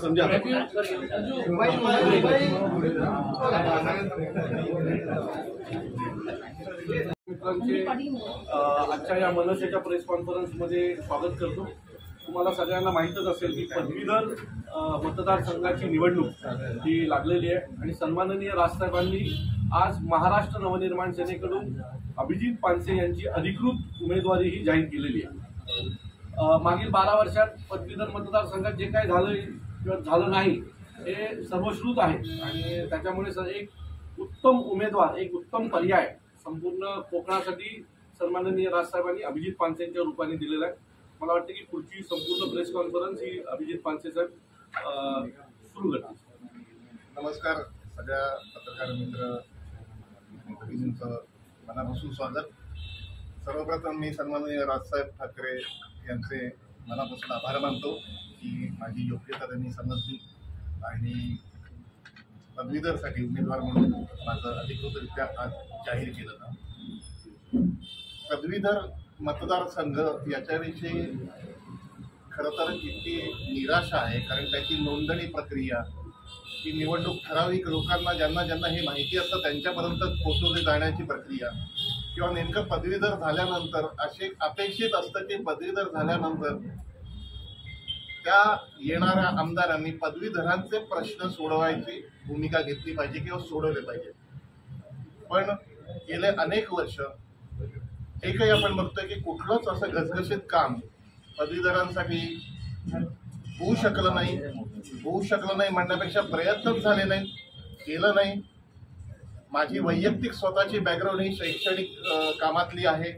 समजा आजच्या या मनसेच्या प्रेस कॉन्फरन्समध्ये स्वागत करतो। तुम्हाला सगळ्यांना माहीतच असेल की पदवीधर मतदारसंघाची निवडणूक ही लागलेली आहे आणि सन्माननीय राजसाहेबांनी आज महाराष्ट्र नवनिर्माण सेनेकडून अभिजित पानसे यांची अधिकृत उमेदवारी ही जाहीर केलेली आहे। मागील 12 वर्षात पदवीधर मतदारसंघात जे काही झालं किंवा झालं नाही हे सर्वश्रुत आहे आणि त्याच्यामुळे एक उत्तम उमेदवार, एक उत्तम पर्याय संपूर्ण कोकणासाठी सन्माननीय राजसाहेबांनी अभिजित पानसेंच्या रूपाने दिलेला आहे। मला वाटतं की पुढची संपूर्ण प्रेस कॉन्फरन्स ही अभिजित पानसे साहेब सुरू करतील। नमस्कार सगळ्या पत्रकार मित्र भगिनींचं मनापासून स्वागत। सर्वप्रथम मी सन्माननीय राजसाहेब ठाकरे यांचे मनापासून आभार मानतो की माझी योग्यता त्यांनी समजली आणि पदवीधरसाठी उमेदवार म्हणून माझं अधिकृतरित्या आज जाहीर केलं। पदवीधर मतदारसंघ याच्याविषयी खरं तर इतकी निराशा आहे, कारण त्याची नोंदणी प्रक्रिया ही निवडणूक ठराविक लोकांना ज्यांना ज्यांना हे माहिती असतं त्यांच्यापर्यंत पोहोचवली जाण्याची प्रक्रिया किंवा नेमकं पदवीधर झाल्यानंतर असे अपेक्षित असतं की पदवीधर झाल्यानंतर त्या येणाऱ्या आमदारांनी पदवीधरांचे प्रश्न सोडवायची भूमिका घेतली पाहिजे किंवा सोडवले पाहिजे। पण गेले अनेक वर्ष हे काही आपण बघतोय की कुठलंच असं घसघशीत काम पदवीधरांसाठी होऊ शकलं नाही म्हणण्यापेक्षा प्रयत्नच झाले नाही, केलं नाही। माझी वैयक्तिक स्वतःची बॅकग्राऊंड ही शैक्षणिक कामातली आहे।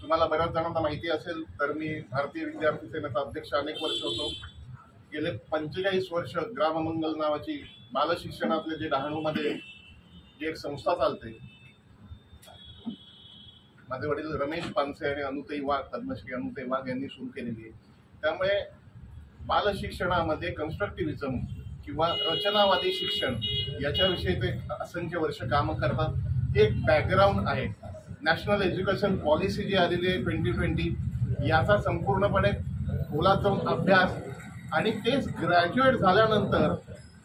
तुम्हाला बऱ्याच जणांना माहिती असेल तर मी भारतीय विद्यार्थी सेनेचा अध्यक्ष अनेक वर्ष होतो। गेले 45 वर्ष ग्राममंगल नावाची बालशिक्षणातले जे डहाणूमध्ये जी एक संस्था चालते, माझे वडील रमेश पानसे आणि अनुताई वाघ, पद्मश्री अनुताई वाघ यांनी सुरू केलेली आहे। त्यामुळे बालशिक्षणामध्ये कन्स्ट्रक्टिव्हिझम किंवा रचनावादी शिक्षण याच्याविषयी ते असंख्य वर्ष कामं करतात। एक बॅकग्राऊंड आहे। नॅशनल एज्युकेशन पॉलिसी जी आलेली आहे 2020 याचा संपूर्णपणे खोलात जाऊन अभ्यास आणि तेच ग्रॅज्युएट झाल्यानंतर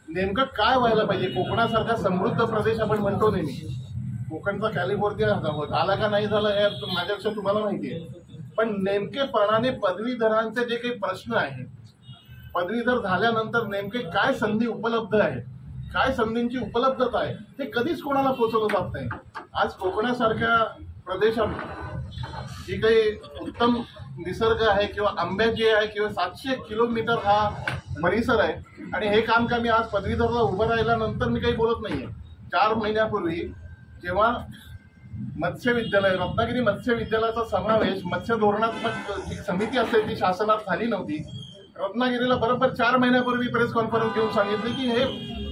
नेमकं काय व्हायला पाहिजे। कोकणासारखा समृद्ध प्रदेश आपण म्हणतो नेहमी, कोकणचा कॅलिफोर्निया झाला का नाही झाला हे माझ्यापेक्षा तुम्हाला माहिती आहे, पण नेमकेपणाने पदवीधरांचे जे काही प्रश्न आहेत, पदवीधर झाल्यानंतर नेमके काय संधी उपलब्ध आहे, काय संधींची उपलब्धता आहे, हे कधीच कोणाला पोहोचवलं जात नाही। आज कोकणासारख्या प्रदेशात जी काही उत्तम निसर्ग आहे किंवा आंब्याची आहे किंवा 700 किलोमीटर हा परिसर आहे आणि हे काम का मी आज पदवीधरला उभं राहिल्यानंतर मी काही बोलत नाहीये। 4 महिन्यापूर्वी जेव्हा मत्स्य विद्यालय, रत्नागिरी मत्स्य विद्यालयाचा समावेश मत्स्य धोरणात्मक जी समिती असते ती शासनात झाली नव्हती। रत्नागिरीला बरोबर 4 महिन्यापूर्वी प्रेस कॉन्फरन्स घेऊन सांगितले की हे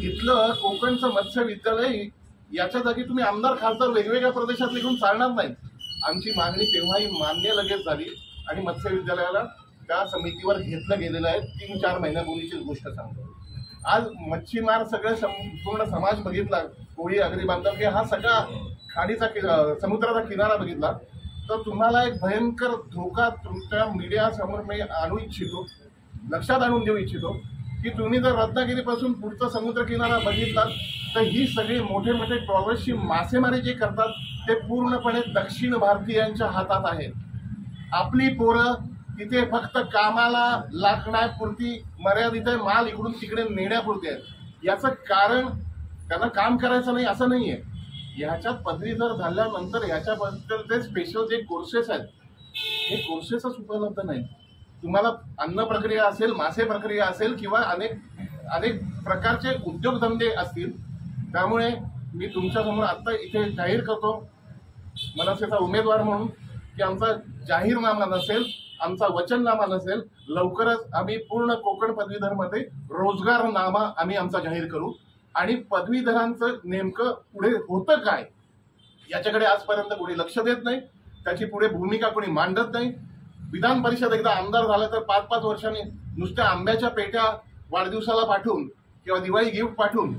इथलं कोकणचं मत्स्य विद्यालय याच्या जागी तुम्ही आमदार खासदार वेगवेगळ्या प्रदेशात निघून चालणार नाही। आमची मागणी तेव्हाही मान्य लगेच झाली आणि मत्स्य विद्यालयाला त्या समितीवर घेतलं गेलेलं आहे। 3-4 महिन्यापूर्वीची गोष्ट सांगतो। आज मच्छीमार सगळं संपूर्ण समाज बघितला, कोळी आगरी बांधव की हा सगळा खाडीचा समुद्राचा किनारा बघितला तर तुम्हाला एक भयंकर धोका तुमच्या मीडिया समोर मी आणू इच्छितो, लक्षात आणून देऊ इच्छितो की तुम्ही जर रत्नागिरीपासून पुढचा समुद्र किनारा बघितला तर ही सगळी मोठे मोठे ट्रॉलर्सची मासेमारी जे करतात ते पूर्णपणे दक्षिण भारतीयांच्या हातात आहेत। आपली पोरं तिथे फक्त कामाला लागण्यापुरती मर्यादित आहे, माल इकडून तिकडे नेण्यापुरते आहे। याचं कारण त्यांना काम करायचं नाही असं नाहीये, ह्याच्यात पदवीधर झाल्यानंतर ह्याच्याबद्दलचे स्पेशल जे कोर्सेस आहेत हे कोर्सेसच उपलब्ध नाही। तुम्हाला अन्न प्रक्रिया असेल, मासे प्रक्रिया असेल किंवा अनेक प्रकारचे उद्योगधंदे असतील। त्यामुळे मी तुमच्यासमोर आता इथे जाहीर करतो मनसेचा उमेदवार म्हणून की आमचा जाहीरनामा नसेल, आमचा वचननामा नसेल, लवकरच आम्ही पूर्ण कोकण पदवीधरमध्ये रोजगारनामा आम्ही आमचा जाहीर करू आणि पदवीधरांचं नेमकं पुढे होतं काय याच्याकडे आजपर्यंत कोणी लक्ष देत नाही, त्याची पुढे भूमिका कोणी मांडत नाही। विधान परिषद एकदा आमदार झालं तर 5-5 वर्षांनी नुसत्या आंब्याच्या पेट्या वाढदिवसाला पाठवून किंवा दिवाळी गिफ्ट पाठवून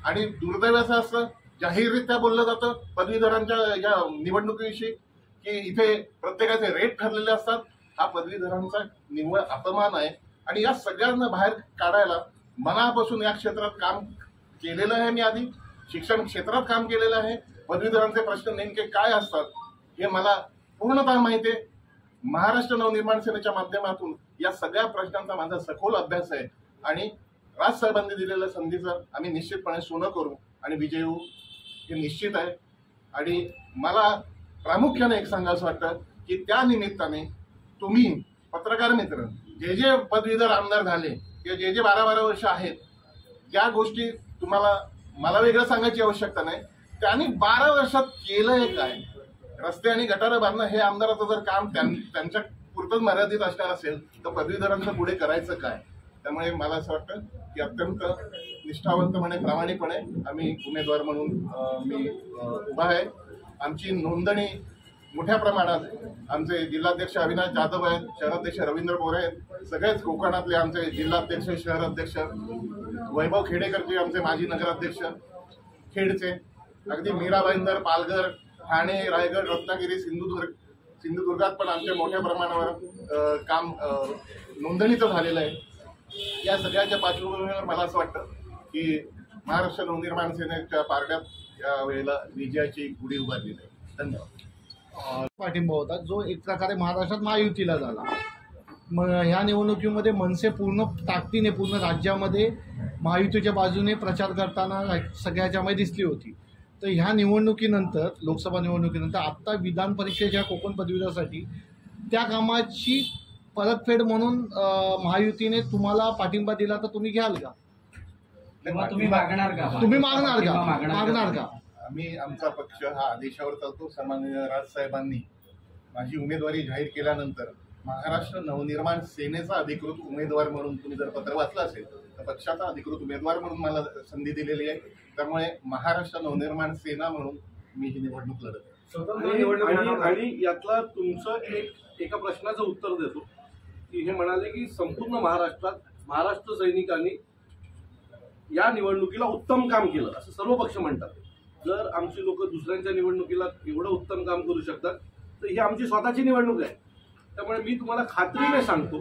आणि दुर्दैवाचं असं जाहीररित्या बोललं जातं पदवीधरांच्या या निवडणुकीविषयी की इथे प्रत्येकाचे रेट ठरलेले असतात। हा पदवीधरांचा निव्वळ अपमान आहे आणि या सगळ्यांना बाहेर काढायला मनापासून या क्षेत्रात काम केलेलं आहे. मी आधी शिक्षण क्षेत्रात काम केलेलं आहे. पदवीधरांचे प्रश्न नेमके काय असतात हे मला पूर्णतः माहिती आहे. महाराष्ट्र नवनिर्माण सेनेच्या माध्यमातून या सगळ्या प्रश्नांचा माझा सखोल अभ्यास आहे आणि राजसाहेबांनी दिलेल्या संधीचं आम्ही निश्चितपणे सोनं करू आणि विजयी होऊ हे निश्चित आहे. आणि मला प्रामुख्याने एक सांगायचं वाटतं की त्या निमित्ताने तुम्ही पत्रकार मित्र जे जे पदवीधर आमदार झाले किंवा जे जे 12-12 वर्ष आहेत, ज्या गोष्टी तुम्हाला मला वेगळं सांगायची आवश्यकता नाही, त्यांनी 12 वर्षात केलंय काय. रस्ते आणि गटारं बांधणं हे आमदाराचं जर काम त्यांच्या पुरतच मर्यादित असणार असेल तर पदवीधरांचं पुढे करायचं काय. त्यामुळे मला असं वाटतं की अत्यंत निष्ठावंतपणे प्रामाणिकपणे आम्ही उमेदवार म्हणून मी उभा आहे. आमची नोंदणी मोठ्या प्रमाणात आमचे जिल्हाध्यक्ष अविनाश जाधव आहेत, शहराध्यक्ष रवींद्र बोरे आहेत, सगळेच कोकणातले आमचे जिल्हाध्यक्ष शहराध्यक्ष वैभव खेडेकरचे आमचे माजी नगराध्यक्ष खेडचे, अगदी मीरा भाईंदर, पालघर, ठाणे, रायगड, रत्नागिरी, सिंधुदुर्गात पण आमच्या मोठ्या प्रमाणावर काम नोंदणीचं झालेलं आहे. या सगळ्याच्या पार्श्वभूमीवर मला असं वाटतं की महाराष्ट्र नवनिर्माण सेनेच्या पारड्यात या वेळेला विजयाची गुढी उभारली आहे. धन्यवाद. पाठिंबा होता जो एक प्रकारे महाराष्ट्रात महायुतीला झाला. मग ह्या निवडणुकीमध्ये मनसे पूर्ण ताकदीने पूर्ण राज्यामध्ये महायुतीच्या बाजूने प्रचार करताना सगळ्याच्यामध्ये दिसली होती. तर ह्या निवडणुकीनंतर, लोकसभा निवडणुकीनंतर आत्ता विधान परिषदेच्या कोकण पदवीधरासाठी त्या कामाची परतफेड म्हणून महायुतीने तुम्हाला पाठिंबा दिला तर तुम्ही घ्याल का? तुम्ही मागणार का? आम्ही आमचा पक्ष हा आदेशावर चालतो. सन्माननीय राजसाहेबांनी माझी उमेदवारी जाहीर केल्यानंतर महाराष्ट्र नवनिर्माण सेनेचा अधिकृत उमेदवार म्हणून तुम्ही जर पत्र वाचलं असेल तर पक्षाचा अधिकृत उमेदवार म्हणून मला संधी दिलेली आहे. त्यामुळे महाराष्ट्र नवनिर्माण सेना म्हणून मी ही निवडणूक लढत आहे. आणि यातला तुमचं एका प्रश्नाचं उत्तर देतो की हे म्हणाले की संपूर्ण महाराष्ट्रात महाराष्ट्र सैनिकांनी या निवडणुकीला उत्तम काम केलं असं सर्व पक्ष म्हणतात. जर आमची लोक दुसऱ्यांच्या निवडणुकीला एवढं उत्तम काम करू शकतात तर ही आमची स्वतःची निवडणूक आहे. त्यामुळे मी तुम्हाला खात्रीने सांगतो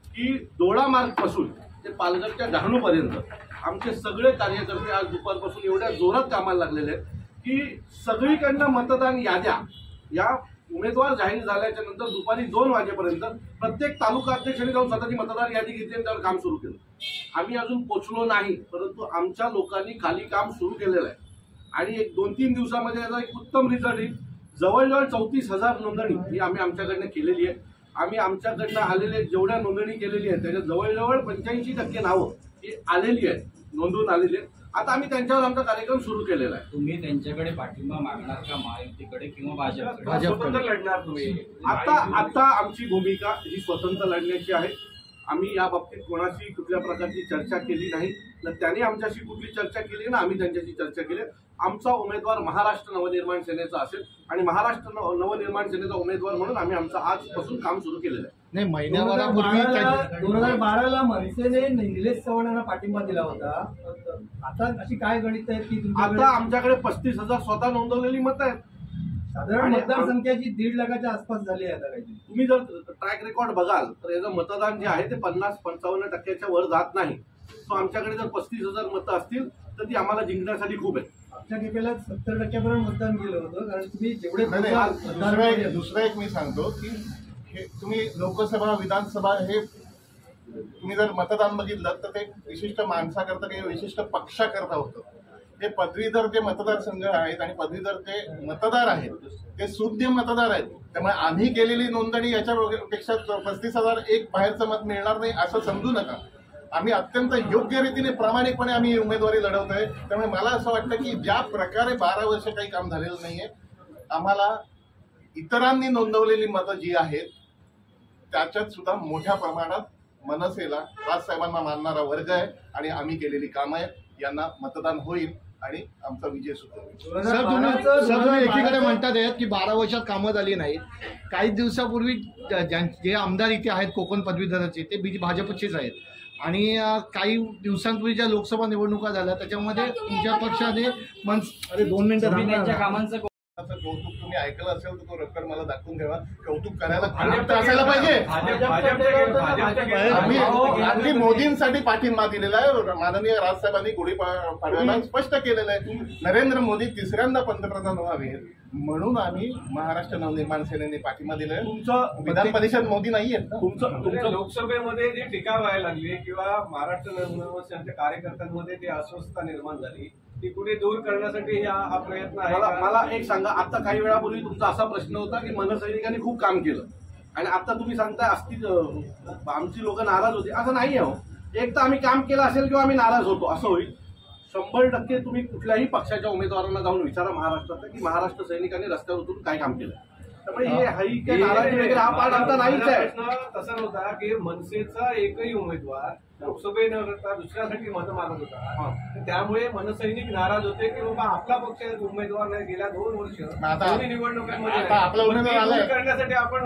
की दोडा मार्गपासून ते पालघरच्या डहाणूपर्यंत आमचे सगळे कार्यकर्ते आज दुपारपासून एवढ्या जोरात कामाला लागलेले आहेत की सगळीकडनं मतदान याद्या या उमेदवार जाहीर झाल्याच्या नंतर दुपारी 2 वाजेपर्यंत प्रत्येक तालुका अध्यक्षांनी जाऊन स्वतःची मतदार यादी घेतली आणि त्यावर काम सुरू केलं. आम्ही अजून पोचलो नाही, परंतु आमच्या लोकांनी खाली काम सुरू केलेलं आहे आणि एक 2-3 दिवसामध्ये याचा एक उत्तम रिझल्ट येईल. जवळजवळ 34,000 नोंदणी ही आम्ही आमच्याकडनं केलेली आहे. आम्ही आमच्याकडनं आलेले जेवढ्या नोंदणी केलेली आहे त्याच्यात जवळजवळ 85% नावं ही आलेली आहेत, नोंदवून आलेली आहेत. आता आम्ही त्यांच्यावर आमचा कार्यक्रम सुरू केलेला आहे. तुम्ही त्यांच्याकडे पाठिंबा मागणार का महायुतीकडे किंवा भाजपकडे? स्वतंत्र लढणार तुम्ही? आता आमची भूमिका ही स्वतंत्र लढण्याची आहे. आम्ही या बाबतीत कोणाशी कुठल्या प्रकारची चर्चा केली नाही ना त्यांनी आमच्याशी कुठली चर्चा केली ना आम्ही त्यांच्याशी चर्चा केली. आमचा उमेदवार महाराष्ट्र नवनिर्माण सेनेचा असेल आणि महाराष्ट्र नवनिर्माण सेनेचा उमेदवार म्हणून आम्ही आमचं आजपासून काम सुरू केलेलं आहे. नाही, महिन्याभरापूर्वी 2012ला मनसेने निलेश चव्हाण यांना पाठिंबा दिला होता. आता अशी काय गणित आहेत की आता आमच्याकडे 35,000 स्वतः नोंदवलेली मतं आहेत. साधारण मतदारसंख्याची 1.5 लाखाच्या आसपास झाली आहे आता काही. तुम्ही जर ट्रॅक रेकॉर्ड बघाल तर याचं मतदान जे आहे ते 50-55% वर जात नाही. सो आमच्याकडे जर 35,000 मतं असतील तर ती आम्हाला जिंकण्यासाठी खूप आहे. आमच्या केपेला 70% मतदान केलं होतं कारण तुम्ही जेवढे दुसरं एक मी सांगतो की हे तुम्ही लोकसभा विधानसभा हे तुम्ही जर मतदान बघितलं तर ते विशिष्ट माणसाकरता काही विशिष्ट पक्षाकरता होतं. हे पदवीधर जे मतदारसंघ आहेत आणि पदवीधर जे मतदार आहेत ते सुज्ञ मतदार आहेत. त्यामुळे आम्ही केलेली नोंदणी याच्यापेक्षा 35,000 एक बाहेरचं मत मिळणार नाही असं समजू नका. आम्ही अत्यंत योग्य रीतीने प्रामाणिकपणे आम्ही उमेदवारी लढवतोय. त्यामुळे मला असं वाटतं की ज्या प्रकारे 12 वर्ष काही काम झालेलं नाहीये, आम्हाला इतरांनी नोंदवलेली मतं जी आहेत त्याच्यात सुद्धा मोठ्या प्रमाणात मनसेला राजसाहेबांना मानणारा वर्ग आहे आणि आम्ही केलेली कामं आहेत यांना मतदान होईल आणि आमचा विजय सुद्धा होईल. सर तुम्ही एकीकडे म्हणतात आहेत की 12 वर्षात कामं झाली नाहीत. काही दिवसापूर्वी जे आमदार इथे आहेत कोकण पदवीधराचे ते भाजपचेच आहेत आणि काही दिवसांपूर्वी ज्या लोकसभा निवडणुका झाल्या त्याच्यामध्ये तुमच्या पक्षाने 2 मिनिटं त्यांच्या कामांचं कौतुक तुम्ही ऐकलं असेल तर तो रेकॉर्ड मला दाखवून ठेवा. कौतुक करायला भाजप असायला पाहिजे. आम्ही मोदींसाठी पाठिंबा दिलेला आहे. माननीय राजसाहेबांनी गुढीपाडव्याला स्पष्ट केलेलं आहे नरेंद्र मोदी तिसऱ्यांदा पंतप्रधान व्हावे म्हणून आम्ही महाराष्ट्र नवनिर्माण सेनेने पाठिंबा दिलाय. तुमचं विधान परिषद मोदी नाहीये ना. तुमचं लोकसभेमध्ये जी टीका व्हायला लागली किंवा महाराष्ट्र नवनिर्माण सेनेच्या कार्यकर्त्यांमध्ये जी अस्वस्थता निर्माण झाली ती कुठे दूर करण्यासाठी हा प्रयत्न आहे. मला एक सांगा, आता काही वेळापूर्वी तुमचा असा प्रश्न होता की मनसैनिकांनी खूप काम केलं आणि आता तुम्ही सांगताय आमची लोक नाराज होती. असं नाही आहे. एक तर आम्ही काम केलं असेल किंवा आम्ही नाराज होतो असं होईल. 100% तुम्ही कुठल्याही पक्षाच्या उमेदवारांना जाऊन विचारा महाराष्ट्रात की महाराष्ट्र सैनिकांनी रस्त्यावर उतरून काय काम केलं. त्यामुळे हे नाराजी वगैरे हा पाठ आमचा नाहीच आहे. तसा नव्हता की मनसेचा एकही उमेदवार लोकसभेनंतर दुसऱ्यासाठी मतं मागत होता. त्यामुळे मनसैनिक नाराज होते की बाबा आपला पक्ष उमेदवार नाही गेल्या 2 वर्ष आता आपला उमेदवार आलाय करण्यासाठी आपण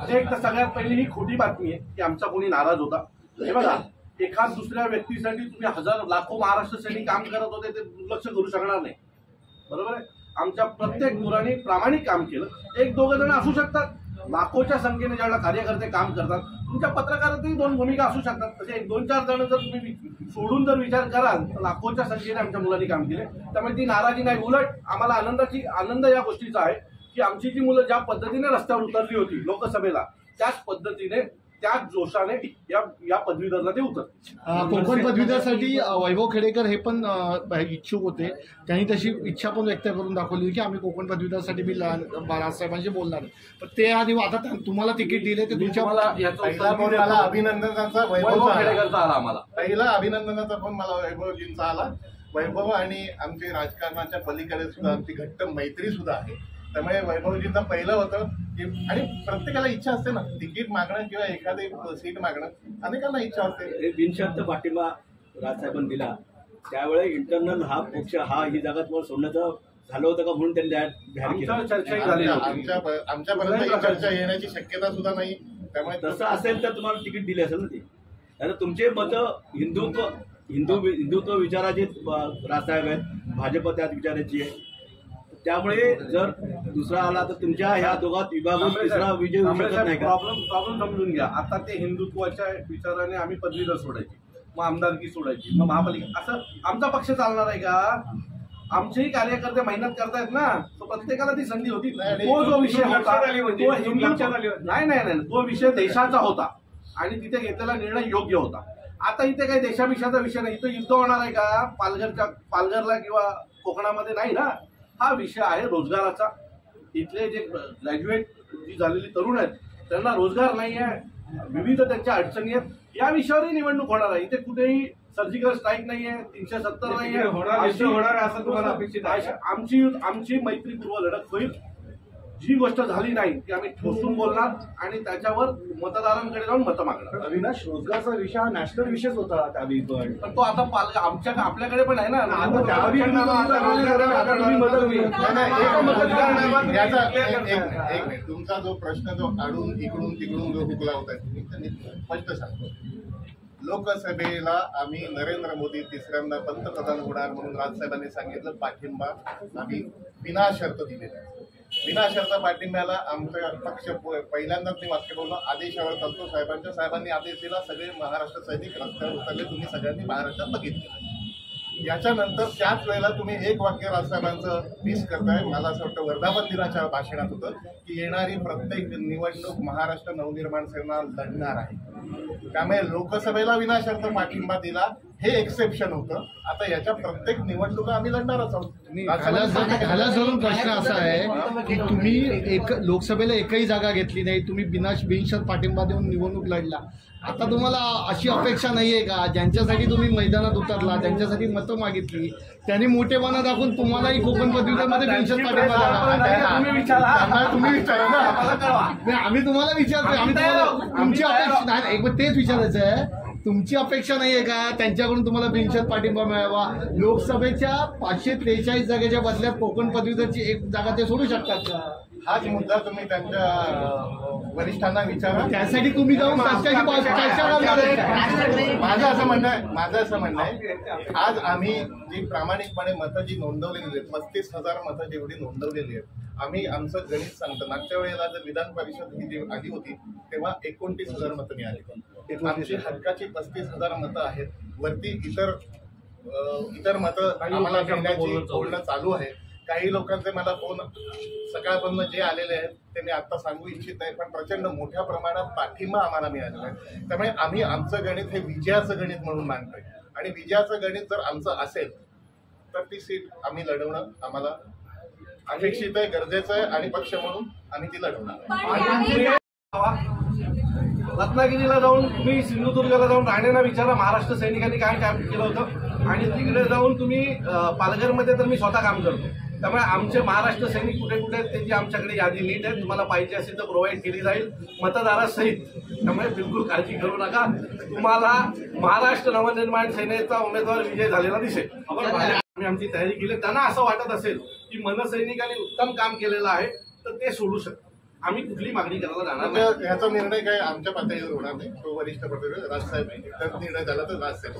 एक तर सगळ्यात पहिली ही खोटी बातमी आहे की आमचा कोणी नाराज होता. हे बघा, एखाद दुसऱ्या व्यक्तीसाठी तुम्ही हजार लाखो महाराष्ट्र सैनिक काम करत होते ते दुर्लक्ष करू शकणार नाही. बरोबर आहे. आमच्या प्रत्येक मुलांनी प्रामाणिक काम केलं. 1-2 जण असू शकतात, लाखोच्या संख्येने ज्याला कार्यकर्ते काम करतात. तुमच्या पत्रकारातही 2 भूमिका असू शकतात. तसे 1-2-4 जण जर तुम्ही सोडून जर विचार कराल तर लाखोच्या संख्येने आमच्या मुलांनी काम केले. त्यामुळे ती नाराजी नाही. उलट आम्हाला आनंद या गोष्टीचा आहे की आमची जी मुलं ज्या पद्धतीने रस्त्यावर उतरली होती लोकसभेला त्याच पद्धतीने त्याच जोशाने या पदवीधरला ते उतरते. कोकण पदवीधरसाठी वैभव खेडेकर हे पण इच्छुक होते. त्यांनी तशी इच्छा पण व्यक्त करून दाखवली की आम्ही कोकण पदवीधरसाठी मी राजसाहेबांशी बोलणार. पण ते आधी आता तुम्हाला तिकीट दिले ते तुमच्या मला अभिनंदनाचा वैभव खेडेकरचा आला. आम्हाला पहिला अभिनंदनाचा फोन मला वैभवजींचा आला. वैभव आणि आमचे राजकारणाच्या पलीकडे सुद्धा आमची घट्ट मैत्री सुद्धा आहे. त्यामुळे वैभवजींचं पहिलं होतं की आणि प्रत्येकाला इच्छा असते ना तिकीट मागणं किंवा एखादी सीट मागणं. अनेकांना इच्छा असते. बिनशर्त पाठिंबा राजसाहेबांनी दिला त्यावेळेस इंटरनल हा पक्ष ही जागा तुम्हाला सोडण्याचं झालं होतं का म्हणून त्यांनी आमच्यापर्यंत चर्चा येण्याची शक्यता सुद्धा नाही. त्यामुळे तसं असेल तर तुम्हाला तिकीट दिले असेल ना ते. आता तुमचे मतं हिंदुत्व विचाराचे राजसाहेब आहेत, भाजप त्याच विचाराची आहे. त्यामुळे जर दुसरा आला तर तुमच्या ह्या दोघात विभागून तिसरा विजय होऊ शकत नाही का? प्रॉब्लेम समजून घ्या. आता ते हिंदुत्वाच्या विचाराने आम्ही पदवीधर सोडायची, मग आमदारकी सोडायची, मग महापालिका असं आमचा पक्ष चालणार आहे का? आमचेही कार्यकर्ते मेहनत करतायत ना. तो प्रत्येकाला ती संधी होती. तो जो विषय होता नाही तो विषय देशाचा होता आणि तिथे घेतलेला निर्णय योग्य होता. आता इथे काही देशाभिषाचा विषय नाही. इथं युद्ध होणार आहे का पालघरला किंवा कोकणामध्ये? नाही ना. हा विषय आहे रोजगाराचा. इथले जे ग्रॅज्युएट जी झालेली तरुण आहेत त्यांना रोजगार नाही आहे, विविध त्यांच्या अडचणी आहेत. या विषयावरही निवडणूक होणार आहे. इथे कुठेही सर्जिकल स्ट्राईक नाहीये, 370 नाहीये. होणार आहे असं तुम्हाला अपेक्षित आहे? आमची मैत्रीपूर्व लढत होईल. जी गोष्ट झाली नाही ती आम्ही ठोसून बोलणार आणि त्याच्यावर मतदारांकडे जाऊन मतं मागणार. अविनाश, रोजगारचा विषय हा नॅशनल विषयच होता त्यावेळी पण तो आता आपल्याकडे पण आहे ना. तुमचा जो प्रश्न जो काढून इकडून तिकडून जो हुकला होता तुम्ही त्यांनी स्पष्ट सांगतो. लोकसभेला आम्ही नरेंद्र मोदी तिसऱ्यांदा पंतप्रधान होणार म्हणून राजसाहेबांनी सांगितलं पाठिंबा आम्ही विनाशर्त दिलेला आहे. विनाशर्त पाठिंब्याला आमचा पक्ष पहिल्यांदाच मी वाक्य बोललो आदेशावर चालतो साहेबांनी आदेश दिला. सगळे महाराष्ट्र सैनिक रस्त्यावर उतरले. तुम्ही सगळ्यांनी महाराष्ट्रात बघितलं. याच्यानंतर त्याच वेळेला तुम्ही एक वाक्य राजसाहेबांचं मिस करताय. मला असं वाटतं वर्धापन दिनाच्या भाषणात होतं की येणारी प्रत्येक निवडणूक महाराष्ट्र नवनिर्माण सेना लढणार आहे. त्यामुळे लोकसभेला विनाशर्त पाठिंबा दिला हे एक्सेप्शन होतं. आता याच्या प्रत्येक निवडणुका आम्ही लढणारच आहोत. ह्याला धरून प्रश्न असा आहे की तुम्ही लोकसभेला एकही जागा घेतली नाही, तुम्ही बिनशर्त पाठिंबा देऊन निवडणूक लढला. आता तुम्हाला अशी अपेक्षा नाहीये का ज्यांच्यासाठी तुम्ही मैदानात उतरला, ज्यांच्यासाठी मतं मागितली, त्यांनी मोठेपणा दाखवून तुम्हालाही कोकण पदवीधरमध्ये बिनशर्त पाठिंबा द्यावा? तुम्ही विचारा ना. आम्ही तुम्हाला विचारतोय. आम्ही तुम्हाला तुमची अपेक्षा नाही, तेच विचारायचं आहे. तुमची अपेक्षा नाहीये का त्यांच्याकडून तुम्हाला बिनशर्त पाठिंबा मिळावा? लोकसभेच्या 543 जागेच्या बदल्यात कोकण पदवीधरची एक जागा ते सोडू शकतात का? हाच मुद्दा तुम्ही त्यांच्या वरिष्ठांना विचारा. त्यासाठी तुम्ही जाऊन पक्षाची चर्चा करणार आहे का? माझं असं म्हणणं आहे, आज आम्ही जी प्रामाणिकपणे मतं जी नोंदवलेली आहेत, 35,000 मतं जेवढी नोंदवलेली आहेत, आम्ही आमचं गणित सांगतो. मागच्या वेळेला जर विधान परिषद ही जी आली होती तेव्हा 29,000 मतं मिळाली. आमची हक्काची 35,000 मतं आहेत. वरती इतर मतं आम्हाला घेण्याची बोलणं चालू आहे. काही लोकांचे मला फोन सकाळपासून जे आलेले आहेत ते मी आता सांगू इच्छित नाही, पण प्रचंड मोठ्या प्रमाणात पाठिंबा आम्हाला मिळालेला आहे. त्यामुळे आम्ही आमचं गणित हे विजयाचं गणित म्हणून मानतोय आणि विजयाचं गणित जर आमचं असेल तर ती सीट आम्ही लढवणं आम्हाला अपेक्षित आहे, गरजेचं आहे आणि पक्ष म्हणून आम्ही ती लढवणार. रत्नागिरीला जाऊन तुम्ही सिंधुदुर्गला जाऊन राणेंना विचारा महाराष्ट्र सैनिकांनी काय काम केलं होतं आणि तिकडे जाऊन तुम्ही पालघरमध्ये तर मी स्वतः काम करतो. त्यामुळे आमचे महाराष्ट्र सैनिक कुठे कुठे आहेत त्याची आमच्याकडे यादी नीट आहे. तुम्हाला पाहिजे असेल तर प्रोव्हाइड केली जाईल मतदारासहित. त्यामुळे बिलकुल काळजी करू नका. तुम्हाला महाराष्ट्र नवनिर्माण सेनेचा उमेदवार विजय झालेला दिसेल. आम्ही आमची तयारी केली. त्यांना असं वाटत असेल की मनसैनिकांनी उत्तम काम केलेलं आहे तर ते सोडू शकतात. आम्ही कुठली मागणी करायला जाणार नाही. ह्याचा निर्णय काय आमच्या पातळीवर होणार नाही. तो वरिष्ठ पातळीवर राजसाहेब निर्णय झाला तर राजसाहेब